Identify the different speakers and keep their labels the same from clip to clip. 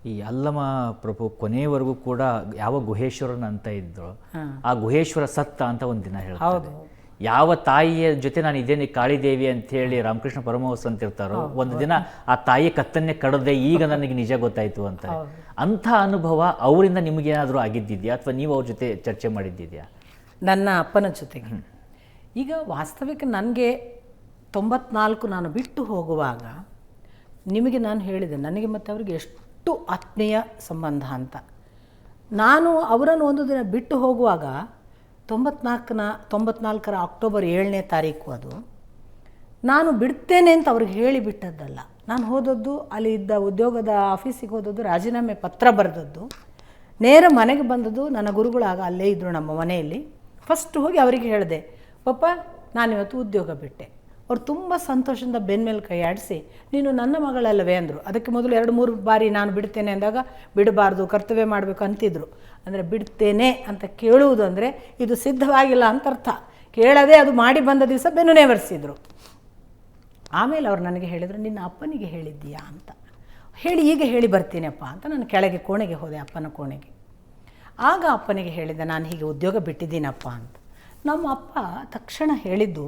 Speaker 1: ಈ ಅಲ್ಲಮ ಪ್ರಭು ಕೊನೆಯವರೆಗೂ ಕೂಡ ಯಾವ ಗುಹೇಶ್ವರನ ಅಂತ ಇದ್ರು, ಆ ಗುಹೇಶ್ವರ ಸತ್ತ ಅಂತ ಒಂದು ದಿನ ಹೇಳ್ತಾರೆ. ಯಾವ ತಾಯಿಯ ಜೊತೆ ನಾನು ಇದ್ದೇನೆ ಕಾಳಿದೇವಿ ಅಂತ ಹೇಳಿ ರಾಮಕೃಷ್ಣ ಪರಮಹಂಸ ಅಂತ ಇರ್ತಾರೋ, ಒಂದು ದಿನ ಆ ತಾಯಿ ಕತ್ತನ್ನೇ ಕಡದೆ ಈಗ ನನಗೆ ನಿಜ ಗೊತ್ತಾಯ್ತು ಅಂತ. ಅಂಥ ಅನುಭವ ಅವರಿಂದ ನಿಮಗೇನಾದರೂ ಆಗಿದ್ದಿದ್ಯಾ ಅಥವಾ ನೀವು ಅವ್ರ ಜೊತೆ ಚರ್ಚೆ ಮಾಡಿದ್ದಿದ್ಯಾ?
Speaker 2: ನನ್ನ ಅಪ್ಪನ ಜೊತೆಗೆ ಈಗ ವಾಸ್ತವಿಕ ನನಗೆ 94 ನಾನು ಬಿಟ್ಟು ಹೋಗುವಾಗ ನಿಮಗೆ ನಾನು ಹೇಳಿದೆ ನನಗೆ ಮತ್ತು ಅವರಿಗೆ ಎಷ್ಟು ಆತ್ಮೀಯ ಸಂಬಂಧ ಅಂತ. ನಾನು ಅವರನ್ನು ಒಂದು ದಿನ ಬಿಟ್ಟು ಹೋಗುವಾಗ 94ರ ಅಕ್ಟೋಬರ್ 7ನೇ ತಾರೀಕು ಅದು. ನಾನು ಬಿಡ್ತೇನೆ ಅಂತ ಅವ್ರಿಗೆ ಹೇಳಿಬಿಟ್ಟದ್ದಲ್ಲ. ನಾನು ಹೋದದ್ದು ಅಲ್ಲಿ ಇದ್ದ ಉದ್ಯೋಗದ ಆಫೀಸಿಗೆ ಹೋದದ್ದು, ರಾಜೀನಾಮೆ ಪತ್ರ ಬರೆದದ್ದು, ನೇರ ಮನೆಗೆ ಬಂದದ್ದು. ನನ್ನ ಗುರುಗಳಾಗ ಅಲ್ಲೇ ಇದ್ದರು ನಮ್ಮ ಮನೆಯಲ್ಲಿ. ಫಸ್ಟ್ ಹೋಗಿ ಅವರಿಗೆ ಹೇಳಿದೆ, ಪಪ್ಪ ನಾನಿವತ್ತು ಉದ್ಯೋಗ ಬಿಟ್ಟೆ. ಅವ್ರು ತುಂಬ ಸಂತೋಷದಿಂದ ಬೆನ್ಮೇಲೆ ಕೈ ಆಡಿಸಿ, ನೀನು ನನ್ನ ಮಗಳಲ್ಲವೇ ಅಂದರು. ಅದಕ್ಕೆ ಮೊದಲು 2-3 ಬಾರಿ ನಾನು ಬಿಡ್ತೇನೆ ಅಂದಾಗ ಬಿಡಬಾರ್ದು, ಕರ್ತವ್ಯ ಮಾಡಬೇಕು ಅಂತಿದ್ರು. ಅಂದರೆ ಬಿಡ್ತೇನೆ ಅಂತ ಕೇಳುವುದು ಅಂದರೆ ಇದು ಸಿದ್ಧವಾಗಿಲ್ಲ ಅಂತ ಅರ್ಥ. ಕೇಳದೆ ಅದು ಮಾಡಿ ಬಂದ ದಿವಸ ಬೆನ್ನುನೇ ಒರೆಸಿದ್ರು. ಆಮೇಲೆ ಅವ್ರು ನನಗೆ ಹೇಳಿದರು, ನಿನ್ನ ಅಪ್ಪನಿಗೆ ಹೇಳಿದ್ದೀಯಾ ಅಂತ. ಹೇಳಿ ಈಗ ಹೇಳಿ ಬರ್ತೀನಪ್ಪ ಅಂತ ನಾನು ಕೆಳಗೆ ಕೋಣೆಗೆ ಹೋದೆ, ಅಪ್ಪನ ಕೋಣೆಗೆ. ಆಗ ಅಪ್ಪನಿಗೆ ಹೇಳಿದೆ, ನಾನು ಹೀಗೆ ಉದ್ಯೋಗ ಬಿಟ್ಟಿದ್ದೀನಪ್ಪ ಅಂತ. ನಮ್ಮ ಅಪ್ಪ ತಕ್ಷಣ ಹೇಳಿದ್ದು,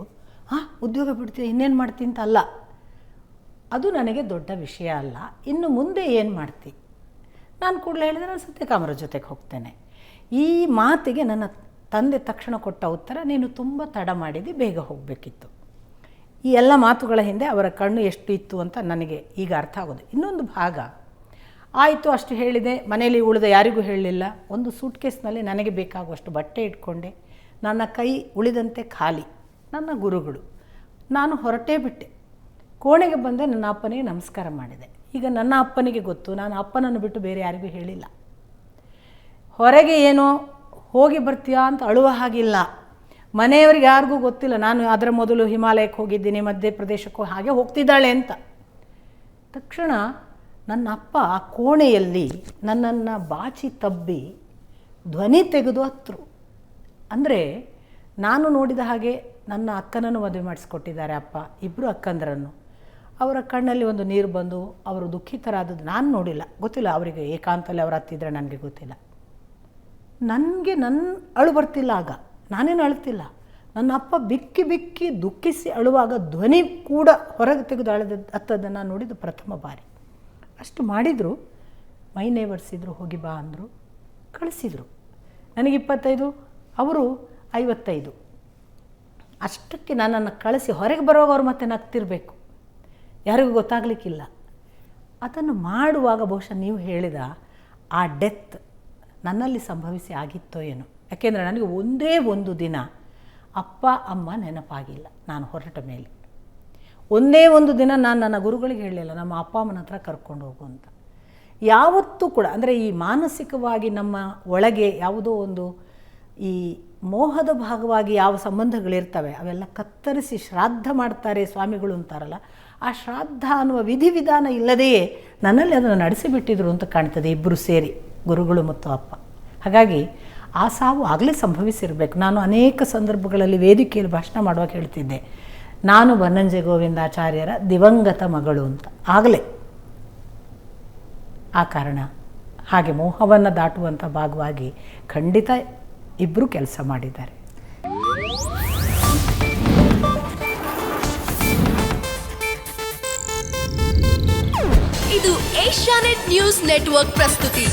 Speaker 2: ಉದ್ಯೋಗ ಬಿಡ್ತೀವಿ ಇನ್ನೇನು ಮಾಡ್ತೀನಿ ಅಂತ ಅಲ್ಲ, ಅದು ನನಗೆ ದೊಡ್ಡ ವಿಷಯ ಅಲ್ಲ, ಇನ್ನು ಮುಂದೆ ಏನು ಮಾಡ್ತಿ? ನಾನು ಕೂಡಲೇ ಹೇಳಿದೆ, ನಾನು ಸತ್ಯಕಾಮರ ಜೊತೆಗೆ ಹೋಗ್ತೇನೆ. ಈ ಮಾತಿಗೆ ನನ್ನ ತಂದೆ ತಕ್ಷಣ ಕೊಟ್ಟ ಉತ್ತರ, ನೀನು ತುಂಬ ತಡ ಮಾಡಿದ್ದು, ಬೇಗ ಹೋಗಬೇಕಿತ್ತು. ಈ ಎಲ್ಲ ಮಾತುಗಳ ಹಿಂದೆ ಅವರ ಕಣ್ಣು ಎಷ್ಟು ಇತ್ತು ಅಂತ ನನಗೆ ಈಗ ಅರ್ಥ ಆಗೋದು. ಇನ್ನೊಂದು ಭಾಗ ಆಯಿತು, ಅಷ್ಟು ಹೇಳಿದೆ. ಮನೆಯಲ್ಲಿ ಉಳಿದ ಯಾರಿಗೂ ಹೇಳಲಿಲ್ಲ. ಒಂದು ಸೂಟ್ ಕೇಸ್ನಲ್ಲಿ ನನಗೆ ಬೇಕಾಗುವಷ್ಟು ಬಟ್ಟೆ ಇಟ್ಕೊಂಡೆ. ನನ್ನ ಕೈ ಉಳಿದಂತೆ ಖಾಲಿ. ನನ್ನ ಗುರುಗಳು, ನಾನು ಹೊರಟೇ ಬಿಟ್ಟೆ. ಕೋಣೆಗೆ ಬಂದೆ, ನನ್ನ ಅಪ್ಪನಿಗೆ ನಮಸ್ಕಾರ ಮಾಡಿದೆ. ಈಗ ನನ್ನ ಅಪ್ಪನಿಗೆ ಗೊತ್ತು, ನಾನು ಅಪ್ಪನನ್ನು ಬಿಟ್ಟು ಬೇರೆ ಯಾರಿಗೂ ಹೇಳಿಲ್ಲ. ಹೊರಗೆ ಏನೋ ಹೋಗಿ ಬರ್ತೀಯಾ ಅಂತ ಅಳುವ ಹಾಗಿಲ್ಲ. ಮನೆಯವರಿಗೆ ಯಾರಿಗೂ ಗೊತ್ತಿಲ್ಲ ನಾನು ಅದರ ಮೊದಲು ಹಿಮಾಲಯಕ್ಕೆ ಹೋಗಿದ್ದೀನಿ, ಮಧ್ಯಪ್ರದೇಶಕ್ಕೂ ಹಾಗೆ ಹೋಗ್ತಿದ್ದಾಳೆ ಅಂತ. ತಕ್ಷಣ ನನ್ನ ಅಪ್ಪ ಆ ಕೋಣೆಯಲ್ಲಿ ನನ್ನನ್ನು ಬಾಚಿ ತಬ್ಬಿ ಧ್ವನಿ ತೆಗೆದು ಹತ್ತರು. ಅಂದರೆ ನಾನು ನೋಡಿದ ಹಾಗೆ ನನ್ನ ಅಕ್ಕನನ್ನು ಮದುವೆ ಮಾಡಿಸ್ಕೊಟ್ಟಿದ್ದಾರೆ ಅಪ್ಪ, ಇಬ್ಬರು ಅಕ್ಕಂದರನ್ನು. ಅವರ ಕಣ್ಣಲ್ಲಿ ಒಂದು ನೀರು ಬಂದು ಅವರು ದುಃಖಿತರಾದದ್ದು ನಾನು ನೋಡಿಲ್ಲ, ಗೊತ್ತಿಲ್ಲ ಅವರಿಗೆ. ಏಕಾಂತಲ್ಲಿ ಅವರು ಹತ್ತಿದ್ರೆ ನನಗೆ ಗೊತ್ತಿಲ್ಲ. ನನಗೆ ಅಳು ಬರ್ತಿಲ್ಲ. ಆಗ ನಾನೇನು ಅಳ್ತಿಲ್ಲ. ನನ್ನ ಅಪ್ಪ ಬಿಕ್ಕಿ ಬಿಕ್ಕಿ ದುಃಖಿಸಿ ಅಳುವಾಗ ಧ್ವನಿ ಕೂಡ ಹೊರಗೆ ತೆಗೆದು ಹತ್ತದನ್ನು ನಾನು ನೋಡಿದ್ದು ಪ್ರಥಮ ಬಾರಿ. ಅಷ್ಟು ಮಾಡಿದರು. ಮೈನೇ ಒರೆಸಿದ್ರು, ಹೋಗಿ ಬಾ ಅಂದರು, ಕಳಿಸಿದರು. ನನಗೆ 25, ಅವರು 55. ಅಷ್ಟಕ್ಕೆ ನನ್ನನ್ನು ಕಳಿಸಿ ಹೊರಗೆ ಬರುವಾಗ ಅವ್ರು ಮತ್ತೆ ನಗ್ತಿರಬೇಕು, ಯಾರಿಗೂ ಗೊತ್ತಾಗಲಿಕ್ಕಿಲ್ಲ. ಅದನ್ನು ಮಾಡುವಾಗ ಬಹುಶಃ ನೀವು ಹೇಳಿದ ಆ ಡೆತ್ ನನ್ನಲ್ಲಿ ಸಂಭವಿಸಿ ಆಗಿತ್ತೋ ಏನೋ. ಯಾಕೆಂದರೆ ನನಗೆ ಒಂದೇ ಒಂದು ದಿನ ಅಪ್ಪ ಅಮ್ಮ ನೆನಪಾಗಿಲ್ಲ ನಾನು ಹೊರಟ ಮೇಲೆ. ಒಂದೇ ಒಂದು ದಿನ ನಾನು ನನ್ನ ಗುರುಗಳಿಗೆ ಹೇಳಲಿಲ್ಲ, ನಮ್ಮ ಅಪ್ಪ ಅಮ್ಮನ ಹತ್ರ ಕರ್ಕೊಂಡು ಹೋಗು ಅಂತ. ಯಾವತ್ತೂ ಕೂಡ ಅಂದರೆ ಈ ಮಾನಸಿಕವಾಗಿ ನಮ್ಮ ಒಳಗೆ ಯಾವುದೋ ಒಂದು ಈ ಮೋಹದ ಭಾಗವಾಗಿ ಯಾವ ಸಂಬಂಧಗಳಿರ್ತವೆ ಅವೆಲ್ಲ ಕತ್ತರಿಸಿ ಶ್ರಾದ್ದ ಮಾಡ್ತಾರೆ ಸ್ವಾಮಿಗಳು ಅಂತಾರಲ್ಲ, ಆ ಶ್ರಾದ್ದ ಅನ್ನುವ ವಿಧಿವಿಧಾನ ಇಲ್ಲದೆಯೇ ನನ್ನಲ್ಲಿ ಅದನ್ನು ನಡೆಸಿಬಿಟ್ಟಿದ್ರು ಅಂತ ಕಾಣ್ತದೆ, ಇಬ್ಬರು ಸೇರಿ, ಗುರುಗಳು ಮತ್ತು ಅಪ್ಪ. ಹಾಗಾಗಿ ಆ ಸಾವು ಆಗಲೇ ಸಂಭವಿಸಿರಬೇಕು. ನಾನು ಅನೇಕ ಸಂದರ್ಭಗಳಲ್ಲಿ ವೇದಿಕೆಯಲ್ಲಿ ಭಾಷಣ ಮಾಡುವಾಗ ಹೇಳ್ತಿದ್ದೆ, ನಾನು ಬನ್ನಂಜೆ ಗೋವಿಂದಾಚಾರ್ಯರ ದಿವಂಗತ ಮಗಳು ಅಂತ. ಆಗಲೇ ಆ ಕಾರಣ ಹಾಗೆ ಮೋಹವನ್ನು ದಾಟುವಂಥ ಭಾಗವಾಗಿ ಖಂಡಿತ ಇಬ್ಬರು ಕೆಲಸ ಮಾಡಿದ್ದಾರೆ.
Speaker 3: ಇದು ಏಷ್ಯಾನೆಟ್ ನ್ಯೂಸ್ ನೆಟ್ವರ್ಕ್ ಪ್ರಸ್ತುತಿ.